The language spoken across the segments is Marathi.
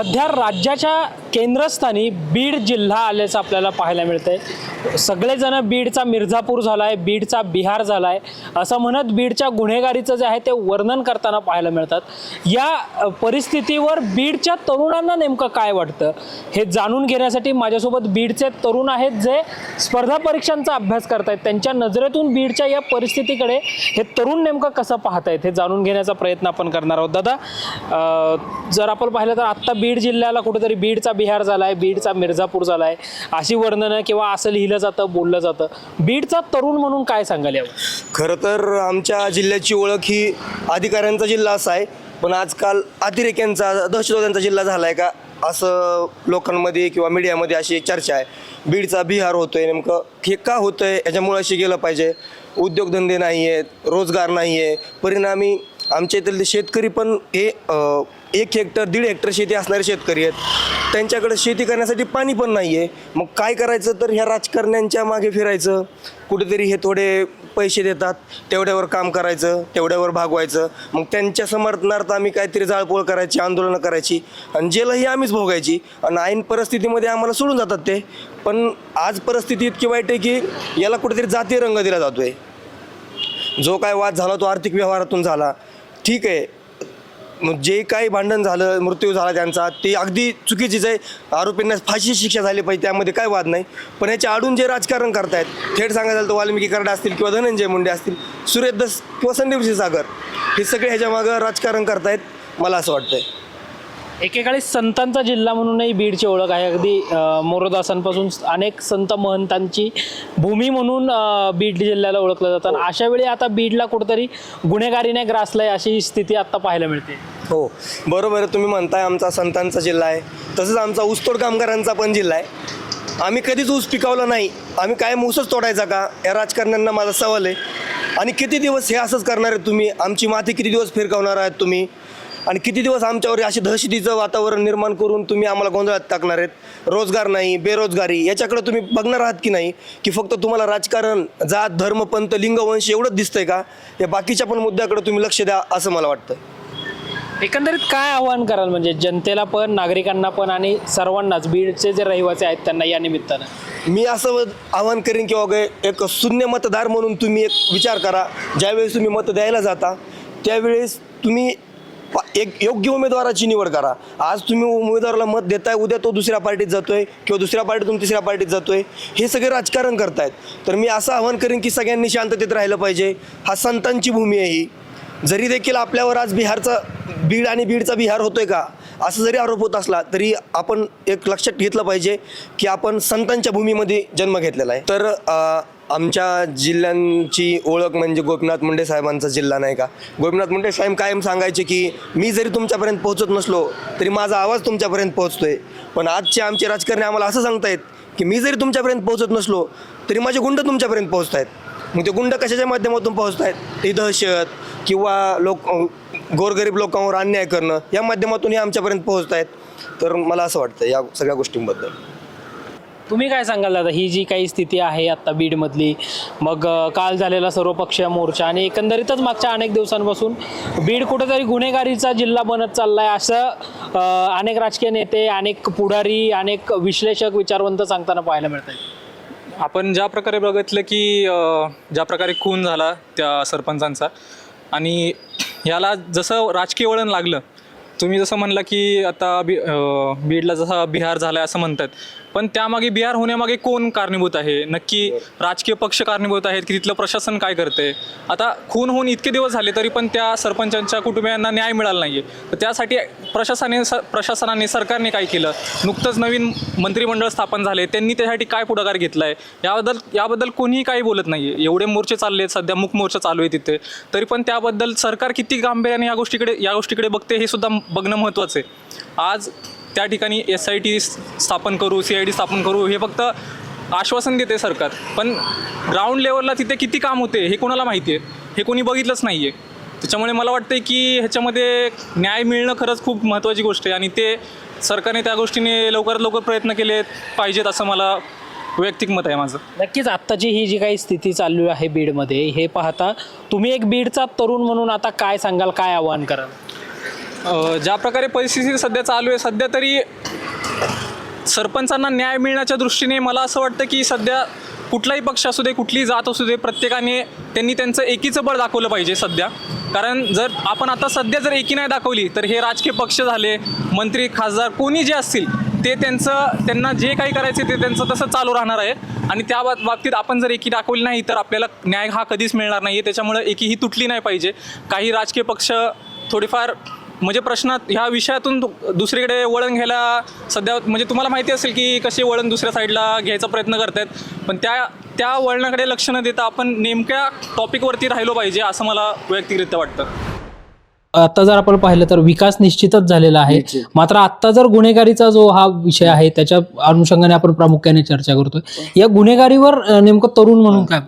सध्या राज्याच्या केंद्रस्थानी बीड जिल्हा आल्याचं आपल्याला पाहायला मिळतंय। सगळेजण बीडचा मिर्झापूर झालाय, बीडचा बिहार झालाय असं म्हणत बीडच्या गुन्हेगारीचं जे आहे ते वर्णन करताना पाहायला मिळतात। या परिस्थितीवर बीडच्या तरुणांना नेमकं काय वाटतं हे जाणून घेण्यासाठी माझ्यासोबत बीडचे तरुण आहेत जे स्पर्धा परीक्षांचा अभ्यास करतायत। त्यांच्या नजरेतून बीडच्या या परिस्थितीकडे हे तरुण नेमकं कसं पाहतायत हे जाणून घेण्याचा प्रयत्न आपण करणार आहोत। दादा, जर आपण पाहिलं तर आत्ता बीड जिल्ह्याला कुठेतरी बीडचा बिहार झालाय, बीडचा मिर्झापूर झालाय अशी वर्णनं किंवा असं लिहिलं जातं, बोललं जातं। बीडचा तरुण म्हणून काय सांगाल यावर? खरं तर आमच्या जिल्ह्याची ओळख ही अधिकाऱ्यांचा जिल्हा असा आहे, पण आजकाल अतिरेक्यांचा, दहशतवाद्यांचा जिल्हा झाला आहे का असं लोकांमध्ये किंवा मीडियामध्ये अशी चर्चा आहे। बीडचा बिहार होतोय, नेमकं हे का होतंय याच्यामुळे अशी गेलं पाहिजे। उद्योगधंदे नाही आहेत, रोजगार नाही आहे, परिणामी आमच्या इथले शेतकरी पण हे 1 हेक्टर 1.5 हेक्टर शेती असणारे शेतकरी आहेत, त्यांच्याकडे शेती करण्यासाठी पाणी पण नाही आहे। मग काय करायचं तर ह्या राजकारण्यांच्या मागे फिरायचं, कुठेतरी हे थोडे पैसे देतात तेवढ्यावर काम करायचं, तेवढ्यावर भागवायचं, मग त्यांच्या समर्थनार्थ आम्ही काहीतरी जाळपोळ करायची, आंदोलनं करायची आणि जेलही आम्हीच भोगायची आणि ऐन परिस्थितीमध्ये आम्हाला सोडून जातात ते। पण आज परिस्थिती इतकी वाईट आहे की याला कुठेतरी जातीय रंग दिला जातोय। जो काय वाद झाला तो आर्थिक व्यवहारातून झाला, ठीक आहे, मग जे काही भांडण झालं, मृत्यू झाला त्यांचा, ते अगदी चुकीचीच आहे। आरोपींना फाशी शिक्षा झाली पाहिजे, त्यामध्ये काय वाद नाही। पण याच्या आडून जे राजकारण करतायत, थेट सांगायचं झालं तर वाल्मिकी कराड असतील किंवा धनंजय मुंडे असतील, सुरेश दस किंवा संदीप क्षीरसागर, हे सगळे ह्याच्या मागं राजकारण करतायत, मला असं वाटतंय। एकेकाळी संतांचा जिल्हा म्हणूनही बीडची ओळख आहे। अगदी मोरोदासांपासून अनेक संत महंतांची भूमी म्हणून बीड जिल्ह्याला ओळखलं जातं आणि अशा वेळी आता बीडला कुठेतरी गुन्हेगारीने ग्रासलंय अशी स्थिती आता पाहायला मिळते। हो, बरोबर आहे, तुम्ही म्हणताय आमचा संतांचा जिल्हा आहे, तसंच आमचा ऊसतोड कामगारांचा पण जिल्हा आहे। आम्ही कधीच ऊस पिकवला नाही, आम्ही कायम ऊसच तोडायचा का, या राजकारण्यांना माझा सवाल आहे। आणि किती दिवस हे असंच करणार आहे तुम्ही? आमची माती किती दिवस फिरकावणार आहात तुम्ही? आणि किती दिवस आमच्यावर असे दहशतीचं वातावरण निर्माण करून तुम्ही आम्हाला गोंधळात टाकणार आहेत? रोजगार नाही, बेरोजगारी, याच्याकडे तुम्ही बघणार आहात की नाही? की फक्त तुम्हाला राजकारण, जात, धर्म, पंथ, लिंग, वंश एवढंच दिसतंय का? या बाकीच्या पण मुद्द्याकडे तुम्ही लक्ष द्या असं मला वाटतं। एकंदरीत काय आव्हान कराल म्हणजे जनतेला पण, नागरिकांना पण आणि सर्वांनाच, बीडचे जे रहिवासी आहेत त्यांना या निमित्तानं? मी असं आवाहन करेन की वगैरे एक शून्य मतदार म्हणून तुम्ही एक विचार करा। ज्यावेळेस तुम्ही मत द्यायला जाता त्यावेळेस तुम्ही एक योग्य उमेदवाराची निवड करा। आज तुम्ही उमेदवाराला मत देताय, उद्या तो दुसऱ्या पार्टीत जातोय किंवा दुसऱ्या पार्टीतून तिसऱ्या पार्टीत जातोय, हे सगळे राजकारण करतायत। तर मी असं आवाहन करेन की सगळ्यांनी शांततेत राहिलं पाहिजे। हा संतांची भूमी आहे ही, जरी देखील आपल्यावर आज बीड आणि बीडचा बिहार होतोय का असं जरी आरोप होत असला तरी आपण एक लक्षात घेतलं पाहिजे की आपण संतांच्या भूमीमध्ये जन्म घेतलेला आहे। तर आमच्या जिल्ह्यांची ओळख म्हणजे गोपीनाथ मुंडे साहेबांचा जिल्हा, नाही का? गोपीनाथ मुंडे साहेब कायम सांगायचे की मी जरी तुमच्यापर्यंत पोहोचत नसलो तरी माझा आवाज तुमच्यापर्यंत पोहोचतोय। पण आजचे आमचे राजकारणी आम्हाला असं सांगतायत की मी जरी तुमच्यापर्यंत पोहोचत नसलो तरी माझे गुंड तुमच्यापर्यंत पोहोचतायत। मग ते गुंड कशाच्या माध्यमातून पोहोचतायत? ते दहशत किंवा गोरगरीब लोकांवर अन्याय करणं या माध्यमातून हे आमच्यापर्यंत पोहोचतायत। तर मला असं वाटतं या सगळ्या गोष्टींबद्दल। तुम्ही काय सांगाल दादा, ही जी काही स्थिती आहे आत्ता बीडमधली, मग काल झालेला सर्वपक्षीय मोर्चा आणि एकंदरीतच मागच्या अनेक दिवसांपासून बीड कुठेतरी गुन्हेगारीचा जिल्हा बनत चाललाय असं अनेक राजकीय नेते, अनेक पुढारी, अनेक विश्लेषक, विचारवंत सांगताना पाहायला मिळत आहे? आपण ज्या प्रकारे बघितलं की ज्या प्रकारे खून झाला त्या सरपंचांचा आणि याला जसं राजकीय वळण लागलं, तुम्ही जसं म्हणलं की आता बीडला जसा बिहार झाला आहे असं म्हणतात, पण त्यामागे बिहार होण्यामागे कोण कारणीभूत आहे? नक्की राजकीय पक्ष कारणीभूत आहेत की तिथलं प्रशासन काय करते? आता खून होऊन इतके दिवस झाले तरी पण त्या सरपंचांच्या कुटुंबियांना न्याय मिळाला नाही आहे। तर त्यासाठी प्रशासनाने, सरकारने काय केलं? नुकतंच नवीन मंत्रिमंडळ स्थापन झाले, त्यांनी त्यासाठी काय पुढाकार घेतला आहे याबद्दल कोणीही काही बोलत नाही आहे। एवढे मोर्चे चालले आहेत, सध्या मूक मोर्चा चालू आहे तिथे, तरी पण त्याबद्दल सरकार किती गांभीर्याने या गोष्टीकडे बघते हे सुद्धा बघणं महत्त्वाचं आहे। आज त्या ठिकाणी SIT स्थापन करू, CID स्थापन करू हे फक्त आश्वासन देते सरकार, पण ग्राउंड लेवलला तिथे किती काम होते हे कोणाला माहिती आहे? हे कोणी बघितलंच नाही आहे। त्याच्यामुळे मला वाटतं की ह्याच्यामध्ये न्याय मिळणं खरंच खूप महत्त्वाची गोष्ट आहे आणि ते सरकारने त्या गोष्टीने लवकरात लवकर प्रयत्न केले पाहिजेत असं मला वैयक्तिक मत आहे माझं। नक्कीच आत्ताची ही जी काही स्थिती चालू आहे बीडमध्ये, हे पाहता तुम्ही एक बीडचा तरुण म्हणून आता काय सांगाल, काय आवाहन कराल? ज्या प्रकारे परिस्थिती सध्या चालू आहे, सध्या तरी सरपंचांना न्याय मिळण्याच्या दृष्टीने मला असं वाटतं की सध्या कुठलाही पक्ष असू दे, कुठलीही जात असू दे, प्रत्येकाने त्यांनी त्यांचं एकीचं बळ दाखवलं पाहिजे सध्या. कारण जर आपण आता सध्या जर एकी नाही दाखवली तर हे राजकीय पक्ष झाले, मंत्री खासदार कोणी जे असतील ते त्यांना जे काही करायचे ते त्यांचं तसं चालू राहणार आहे. आणि त्या बाबतीत आपण जर एकी दाखवली नाही तर आपल्याला न्याय हा कधीच मिळणार नाही आहे. त्याच्यामुळे एकी ही तुटली नाही पाहिजे. काही राजकीय पक्ष थोडीफार म्हणजे प्रश्नात ह्या विषयातून दुसरीकडे वळण घ्यायला सध्या म्हणजे तुम्हाला माहिती असेल की कसे वळण दुसऱ्या साईडला घ्यायचा प्रयत्न करतात. पण त्या वळणाकडे लक्ष न देता आपण नेमक्या टॉपिकवरती राहिलो पाहिजे असं मला वैयक्तिकरित्या वाटतं. आता जर आपण पाहिलं तर विकास निश्चितच झालेला आहे, मात्र आता जर गुन्हेगारीचा जो हा विषय आहे त्याच्या अनुषंगाने आपण प्रामुख्याने चर्चा करतोय. या गुन्हेगारीवर नेमकं तरुण म्हणून काय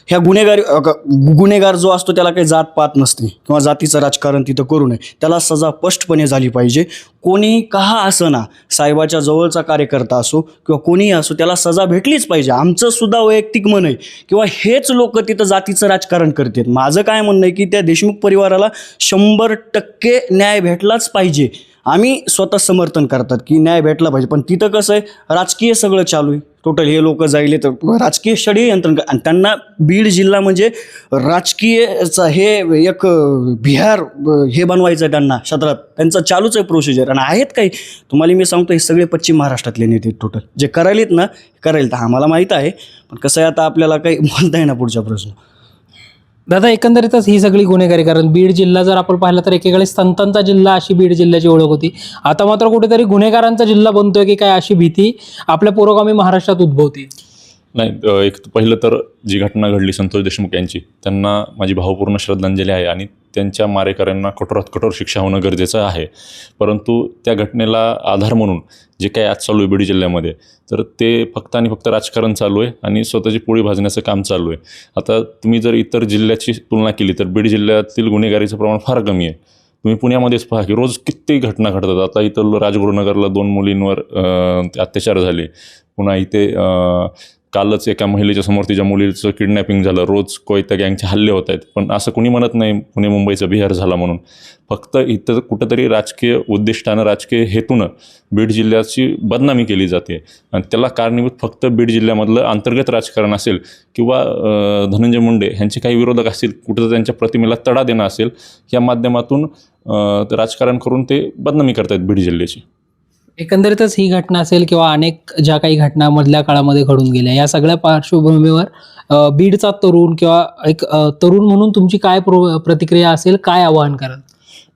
ह्या गुन्हेगार जो असतो त्याला काही जातपात नसते किंवा जातीचं राजकारण तिथं करू नये. त्याला सजा स्पष्टपणे झाली पाहिजे. कोणी कहा असं ना, साहेबाच्या जवळचा कार्यकर्ता असो किंवा कोणीही असो, त्याला सजा भेटलीच पाहिजे. आमचं सुद्धा वैयक्तिक मन आहे किंवा हेच लोक तिथं जातीचं राजकारण करतात. माझं काय म्हणणं आहे की त्या देशमुख परिवाराला 100% न्याय भेटलाच पाहिजे. आम्ही स्वतः समर्थन करतात की न्याय भेटला पाहिजे. पण तिथं कसं आहे, राजकीय सगळं चालू आहे. टोटल हे लोक जायले तर राजकीय षडयंत्र आणि त्यांना बीड जिल्हा म्हणजे राजकीयचा हे एक बिहार हे बनवायचं आहे त्यांना क्षेत्रात. त्यांचं चालूच आहे प्रोसिजर. आणि आहेत काही तुम्हाला मी सांगतो, हे सगळे पश्चिम महाराष्ट्रातले नेते टोटल जे करायलेत ना, करायला तर आम्हाला माहीत आहे. पण कसं आहे, आता आपल्याला काही बोलता येणार पुढचा प्रश्न. दादा, एकंदरीतच ही सगळी गुन्हेगारी, कारण बीड जिल्हा जर आपण पाहिला तर एकेकाळी संतांचा जिल्हा अशी बीड जिल्ह्याची ओळख होती. आता मात्र कुठेतरी गुन्हेगारांचा जिल्हा बनतोय की काय अशी भीती आपल्या पुरोगामी महाराष्ट्रात उद्भवते. नाही, एक पहिलं तर जी घटना घडली संतोष देशमुख यांची, त्यांना माझी भावपूर्ण श्रद्धांजली आहे आणि त्यांच्या मारेकऱ्यांना कठोरात कठोर शिक्षा होणं गरजेचं आहे. परंतु त्या घटनेला आधार म्हणून जे काही आज चालू आहे बीड जिल्ह्यामध्ये, तर ते फक्त आणि फक्त राजकारण चालू आहे आणि स्वतःची पोळी भाजण्याचं काम चालू आहे. आता तुम्ही जर इतर जिल्ह्याची तुलना केली तर बीड जिल्ह्यातील गुन्हेगारीचं प्रमाण फार कमी आहे. तुम्ही पुण्यामध्येच पहा की रोज किती घटना घडतात. आता इथं राजगुरुनगरला 2 मुलींवर अत्याचार झाले. पुन्हा इथे कालच एका महिलेच्या समोर तिच्या मुलीचं किडनॅपिंग झालं. रोज कोयत्या गँगचे हल्ले होत आहेत. पण असं कुणी म्हणत नाही पुणे मुंबईचा बिहार झाला म्हणून. फक्त इथं कुठंतरी राजकीय उद्दिष्टानं, राजकीय हेतूनं बीड जिल्ह्याची बदनामी केली जाते आणि त्याला कारणीभूत फक्त बीड जिल्ह्यामधलं अंतर्गत राजकारण असेल किंवा धनंजय मुंडे ह्यांचे काही विरोधक असतील, कुठं त्यांच्या प्रतिमेला तडा देणं असेल, या माध्यमातून राजकारण करून ते बदनामी करतात बीड जिल्ह्याची. एकंदरीतच ही घटना असेल किंवा अनेक ज्या काही घटना मधल्या काळामध्ये घडून गेल्या, या सगळ्या पार्श्वभूमीवर बीडचा तरुण किंवा एक तरुण म्हणून तुमची काय प्रतिक्रिया असेल, काय आवाहन कराल?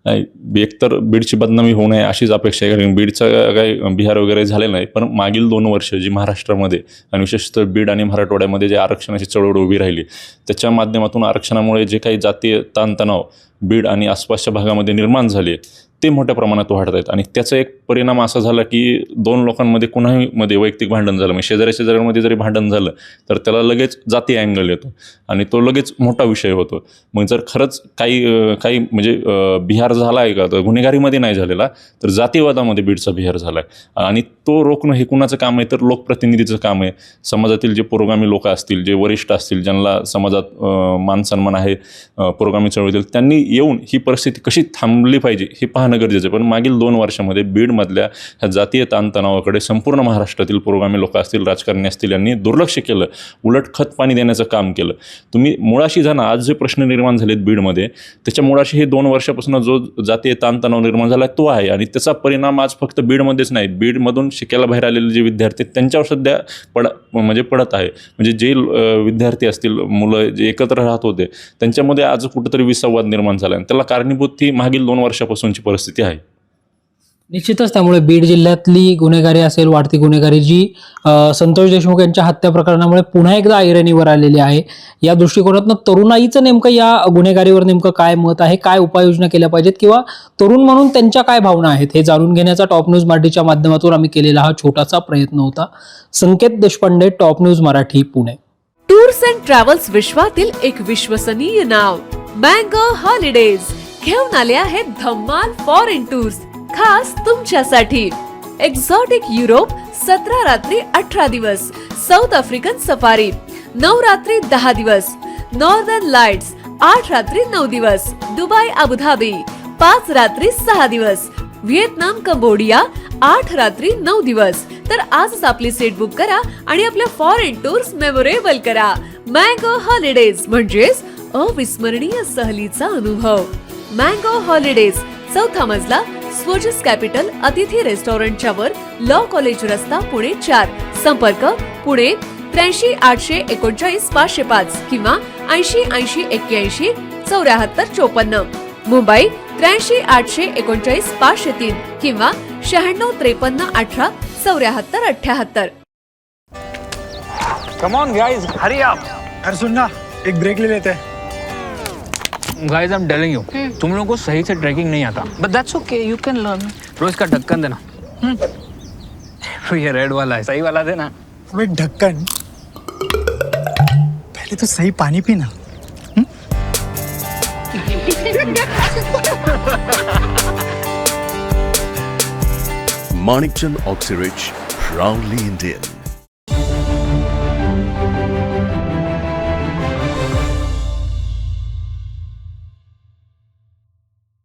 नाही, एकतर बीडची बदनामी होऊ नये अशीच अपेक्षा आहे. कारण बीडचं काही बिहार वगैरे झालेलं नाही, पण मागील 2 वर्ष जी महाराष्ट्रामध्ये आणि विशेषतः बीड आणि मराठवाड्यामध्ये जे आरक्षणाची चळवळ उभी राहिली, त्याच्या माध्यमातून आरक्षणामुळे जे काही जातीय ताणतणाव बीड आणि आसपासच्या भागामध्ये निर्माण झाले ते मोठ्या प्रमाणात वाढत आहेत. आणि त्याचा एक परिणाम असा झाला की 2 लोकांमध्ये कुणाहीमध्ये वैयक्तिक भांडण झालं, म्हणजे शेजाऱ्यामध्ये जरी भांडण झालं तर त्याला लगेच जाती अँगल येतो आणि तो लगेच मोठा विषय होतो. मग जर खरंच काही म्हणजे बिहार झाला आहे का, तर गुन्हेगारीमध्ये नाही झालेला, तर जातीवादामध्ये बीडचा बिहार झाला आहे. आणि तो रोखणं हे कुणाचं काम आहे, तर लोकप्रतिनिधीचं काम आहे. समाजातील जे पुरोगामी लोक असतील, जे वरिष्ठ असतील, ज्यांना समाजात मान सन्मान आहे, पुरोगामी चळवळीतील, त्यांनी येऊन ही परिस्थिती कशी थांबली पाहिजे हे पाहणं गरजेचं आहे. पण मागील 2 वर्षामध्ये बीडमधल्या ह्या जातीय ताणतणावाकडे संपूर्ण महाराष्ट्रातील पुरोगामी लोक असतील, राजकारणी असतील, यांनी दुर्लक्ष केलं. उलट खत पाणी देण्याचं काम केलं. तुम्ही मुळाशी जा ना, आज जे प्रश्न निर्माण झालेत बीडमध्ये, त्याच्या मुळाशी हे 2 वर्षापासून जो जातीय ताणतणाव निर्माण झाला तो आहे. आणि त्याचा परिणाम आज फक्त बीडमध्येच नाही, बीडमधून शिकायला बाहेर आलेले जे विद्यार्थी त्यांच्यावर सध्या पडत आहे. म्हणजे जे विद्यार्थी असतील, मुलं जे एकत्र राहत होते, त्यांच्यामध्ये आज कुठंतरी विसंवाद निर्माण झाला आणि त्याला कारणीभूत ही मागील 2 वर्षापासूनची परिस्थिती आहे. निश्चितच त्यामुळे बीड जिल्ह्यातली गुन्हेगारी असेल, वाढती गुन्हेगारी जी संतोष देशमुख यांच्या हत्या प्रकरणामुळे पुन्हा एकदा ऐरणीवर आलेली आहे, या दृष्टिकोनातून तरुणाईचं नेमकं या गुन्हेगारीवर नेमकं काय मत आहे, काय उपाययोजना केल्या पाहिजेत किंवा तरुण म्हणून त्यांच्या काय भावना आहेत, हे जाणून घेण्याचा टॉप न्यूज मराठीच्या माध्यमातून आम्ही केलेला हा छोटासा प्रयत्न होता. Sanket Deshpande, top news Marathi, Pune. Tours and travels विश्वातील एक विश्वसनीय नाव मँगो हॉलिडेज घेऊन आले आहेत धम्माल फॉरेन टूर्स खास तुमच्यासाठी. एक्झॉटिक युरोप 17 रात्री 18 दिवस, साऊथ आफ्रिकन सफारी 9 रात्री 10 दिवस, नॉर्दर्न लाईट्स 8 रात्री 9 दिवस, दुबई अबुधाबी 5 रात्री 6 दिवस. व्हिएतनाम कंबोडिया 8 रात्री 9 दिवस. तर आजच आपली सीट बुक करा आणि आपल्या फॉरेन टूर्स मेमोरेबल करा. मँगो हॉलिडेज म्हणजेच अविस्मरणीय सहलीचा अनुभव. मँगो हॉलिडेज, 4था मजला, स्वोजस कॅपिटल अतिथी रेस्टॉरंटच्या वर, लॉ कॉलेज रस्ता, पुणे 4. संपर्क पुणे 83 839 505 किंवा 80 80 81 74 54. मुंबई 83 839 503 किंवा 96 53 18 74 78. कम ऑन गाइस, हरी आप. यार सुन ना, एक ब्रेक ले लेते हैं. Guys, I am telling you, तुम लोगों को सही से ट्रैकिंग नहीं आता. But that's okay, you can learn. रोज का ढक्कन देना. ये रेड वाला है, सही वाला देना. अबे ढक्कन, पहले तो सही पानी पीना. Manikchand Oxyrich, proudly Indian.